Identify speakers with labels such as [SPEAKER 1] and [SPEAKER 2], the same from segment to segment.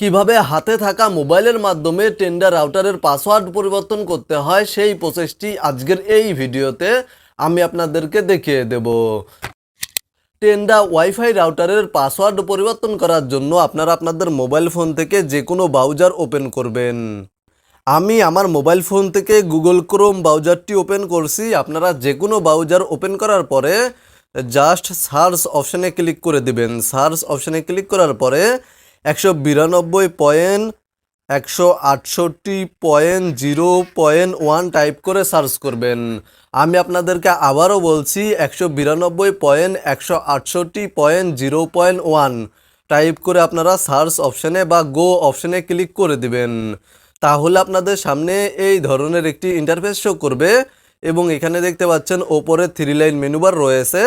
[SPEAKER 1] কিভাবে হাতে থাকা মোবাইলের মাধ্যমে টেন্ডার রাউটারের পাসওয়ার্ড পরিবর্তন করতে হয় সেই প্রসেসটি আজকের এই ভিডিওতে আমি আপনাদেরকে দেখিয়ে দেব। টেন্ডা ওয়াইফাই রাউটারের পাসওয়ার্ড পরিবর্তন করার জন্য আপনারা আপনাদের মোবাইল ফোন থেকে যে কোনো ব্রাউজার ওপেন করবেন। আমি আমার মোবাইল ফোন থেকে গুগল ক্রোম ব্রাউজারটি ওপেন করছি। আপনারা যে কোনো ব্রাউজার ওপেন করার পরে জাস্ট সার্চ অপশানে ক্লিক করে দিবেন। সার্চ অপশানে ক্লিক করার পরে 192.168.0.1 টাইপ করে সার্চ করবেন। আমি আপনাদেরকে আবারও বলছি 192.168.0.1 টাইপ করে আপনারা সার্চ অপশানে বা গো অপশানে ক্লিক করে দিবেন। তাহলে আপনাদের সামনে এই ধরনের একটি ইন্টারফেস শো করবে এবং এখানে দেখতে পাচ্ছেন ওপরে 3 লাইন মেনু বার রয়েছে।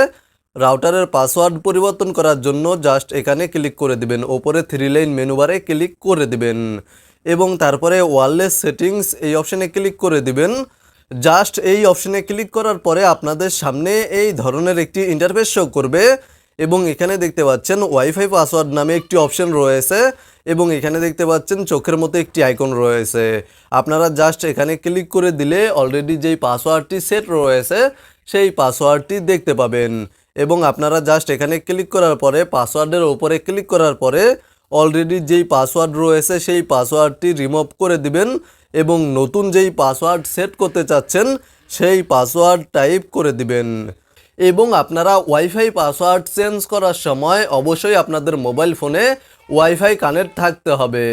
[SPEAKER 1] রাউটারের পাসওয়ার্ড পরিবর্তন করার জন্য জাস্ট এখানে ক্লিক করে দিবেন। ওপরে 3 লাইন মেনু বারে ক্লিক করে দিবেন এবং তারপরে ওয়্যারলেস সেটিংস এই অপশানে ক্লিক করে দিবেন। জাস্ট এই অপশানে ক্লিক করার পরে আপনাদের সামনে এই ধরনের একটি ইন্টারফেস শো করবে এবং এখানে দেখতে পাচ্ছেন ওয়াইফাই পাসওয়ার্ড নামে একটি অপশন রয়েছে এবং এখানে দেখতে পাচ্ছেন চোখের মতো একটি আইকন রয়েছে। আপনারা জাস্ট এখানে ক্লিক করে দিলে অলরেডি যেই পাসওয়ার্ডটি সেট রয়েছে সেই পাসওয়ার্ডটি দেখতে পাবেন এবং আপনারা জাস্ট এখানে ক্লিক করার পরে পাসওয়ার্ডের ওপরে ক্লিক করার পরে অলরেডি যেই পাসওয়ার্ড রয়েছে সেই পাসওয়ার্ডটি রিমুভ করে দিবেন এবং নতুন যেই পাসওয়ার্ড সেট করতে চাচ্ছেন সেই পাসওয়ার্ড টাইপ করে দিবেন। এবং আপনারা ওয়াইফাই পাসওয়ার্ড চেঞ্জ করার সময় অবশ্যই আপনাদের মোবাইল ফোনে ওয়াইফাই কানেক্ট থাকতে হবে।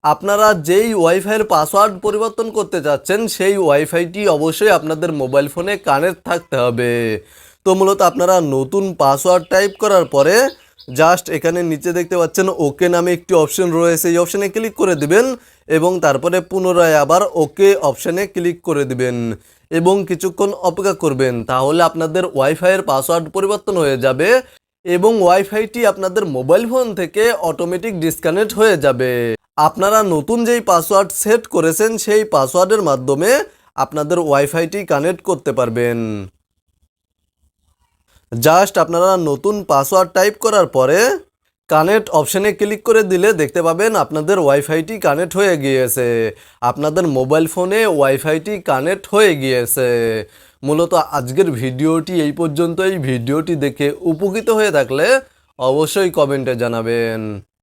[SPEAKER 1] আপনারা যেই ওয়াইফাইয়ের পাসওয়ার্ড পরিবর্তন করতে চাচ্ছেন সেই ওয়াইফাইটি অবশ্যই আপনাদের মোবাইল ফোনে কানেক্ট থাকতে হবে। তো মূলত আপনারা নতুন পাসওয়ার্ড টাইপ করার পরে জাস্ট এখানে নিচে দেখতে পাচ্ছেন ওকে নামে একটি অপশন রয়েছে, এই অপশানে ক্লিক করে দিবেন এবং তারপরে পুনরায় আবার ওকে অপশানে ক্লিক করে দিবেন এবং কিছুক্ষণ অপেক্ষা করবেন। তাহলে আপনাদের ওয়াইফাইয়ের পাসওয়ার্ড পরিবর্তন হয়ে যাবে এবং ওয়াইফাইটি আপনাদের মোবাইল ফোন থেকে অটোমেটিক ডিসকানেক্ট হয়ে যাবে। আপনারা নতুন যেই পাসওয়ার্ড সেট করেছেন সেই পাসওয়ার্ডের মাধ্যমে আপনাদের ওয়াইফাইটি কানেক্ট করতে পারবেন। জাস্ট আপনারা নতুন পাসওয়ার্ড টাইপ করার পরে কানেক্ট অপশানে ক্লিক করে দিলে দেখতে পাবেন আপনাদের ওয়াইফাইটি কানেক্ট হয়ে গিয়েছে। আপনাদের মোবাইল ফোনে ওয়াইফাইটি কানেক্ট হয়ে গিয়েছে। মূলত আজকের ভিডিওটি এই পর্যন্ত। এই ভিডিওটি দেখে উপকৃত হয়ে থাকলে অবশ্যই কমেন্টে জানাবেন।